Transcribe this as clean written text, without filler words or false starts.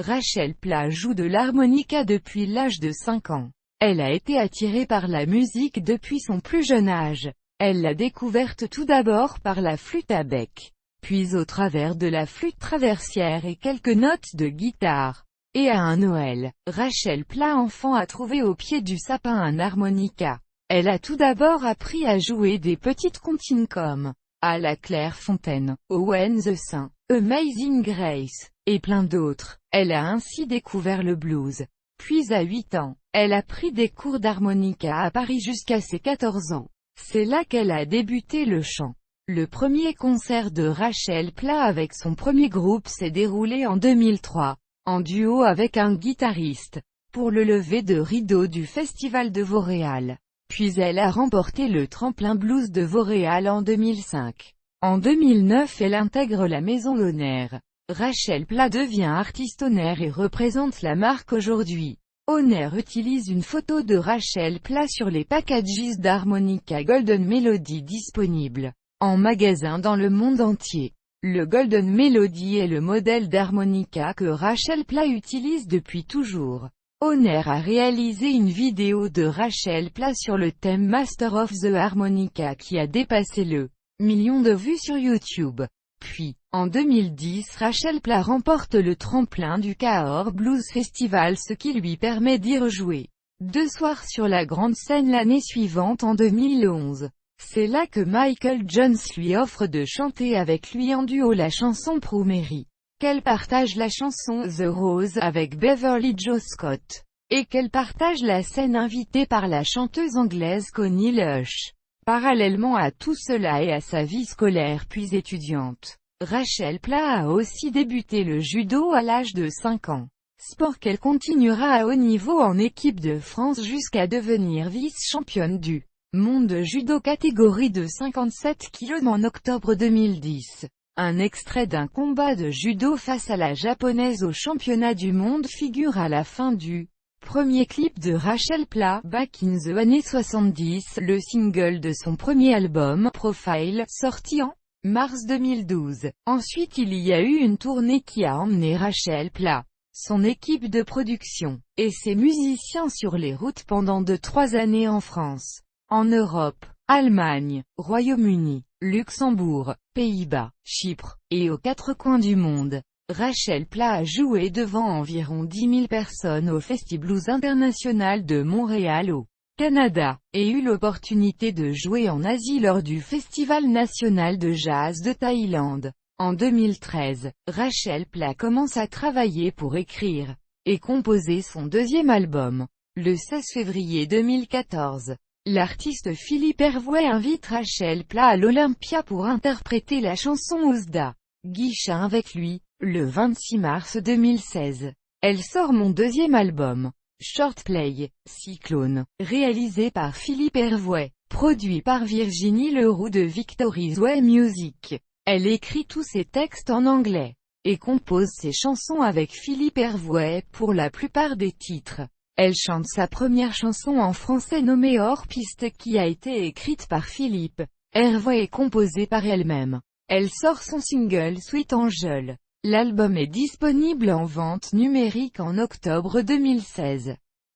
Rachel Pla joue de l'harmonica depuis l'âge de 5 ans. Elle a été attirée par la musique depuis son plus jeune âge. Elle l'a découverte tout d'abord par la flûte à bec, puis au travers de la flûte traversière et quelques notes de guitare. Et à un Noël, Rachel Pla enfant a trouvé au pied du sapin un harmonica. Elle a tout d'abord appris à jouer des petites comptines comme « À la Clairefontaine »,« Oh When the Sun »,« Amazing Grace » et plein d'autres. Elle a ainsi découvert le blues. Puis à 8 ans, elle a pris des cours d'harmonica à Paris jusqu'à ses 14 ans. C'est là qu'elle a débuté le chant. Le premier concert de Rachel Pla avec son premier groupe s'est déroulé en 2003, en duo avec un guitariste, pour le lever de rideau du Festival de Vauréal. Puis elle a remporté le tremplin blues de Vauréal en 2005. En 2009 elle intègre la Maison Honer. Rachel Pla devient artiste Honer et représente la marque aujourd'hui. Honer utilise une photo de Rachel Pla sur les packages d'harmonica Golden Melody disponibles en magasin dans le monde entier. Le Golden Melody est le modèle d'harmonica que Rachel Pla utilise depuis toujours. Honer a réalisé une vidéo de Rachel Pla sur le thème Master of the Harmonica qui a dépassé le million de vues sur YouTube. Puis, en 2010 Rachel Pla remporte le tremplin du Cahors Blues Festival, ce qui lui permet d'y rejouer 2 soirs sur la grande scène l'année suivante en 2011. C'est là que Michael Jones lui offre de chanter avec lui en duo la chanson Prue Mary, qu'elle partage la chanson The Rose avec Beverly Jo Scott, et qu'elle partage la scène invitée par la chanteuse anglaise Connie Lush. Parallèlement à tout cela et à sa vie scolaire puis étudiante, Rachel Pla a aussi débuté le judo à l'âge de 5 ans, sport qu'elle continuera à haut niveau en équipe de France jusqu'à devenir vice-championne du monde de judo catégorie de 57 kg en octobre 2010. Un extrait d'un combat de judo face à la japonaise au championnat du monde figure à la fin du premier clip de Rachel Pla, Back in the années 70, le single de son premier album, Profile, sorti en mars 2012. Ensuite il y a eu une tournée qui a emmené Rachel Pla, son équipe de production, et ses musiciens sur les routes pendant 3 années en France, en Europe, Allemagne, Royaume-Uni, Luxembourg, Pays-Bas, Chypre, et aux 4 coins du monde. Rachel Pla a joué devant environ 10 000 personnes au Festiblues International de Montréal au Canada, et eu l'opportunité de jouer en Asie lors du Festival national de jazz de Thaïlande. En 2013, Rachel Pla commence à travailler pour écrire et composer son deuxième album. Le 16 février 2014, l'artiste Philippe Hervouet invite Rachel Pla à l'Olympia pour interpréter la chanson Ouzda Guichin avec lui. Le 26 mars 2016, elle sort mon deuxième album, Short Play, Cyclone, réalisé par Philippe Hervouet, produit par Virginie Leroux de Victory's Way Music. Elle écrit tous ses textes en anglais, et compose ses chansons avec Philippe Hervouet pour la plupart des titres. Elle chante sa première chanson en français nommée Hors Piste qui a été écrite par Philippe Hervouet et composée par elle-même. Elle sort son single Sweet Angel. L'album est disponible en vente numérique en octobre 2016.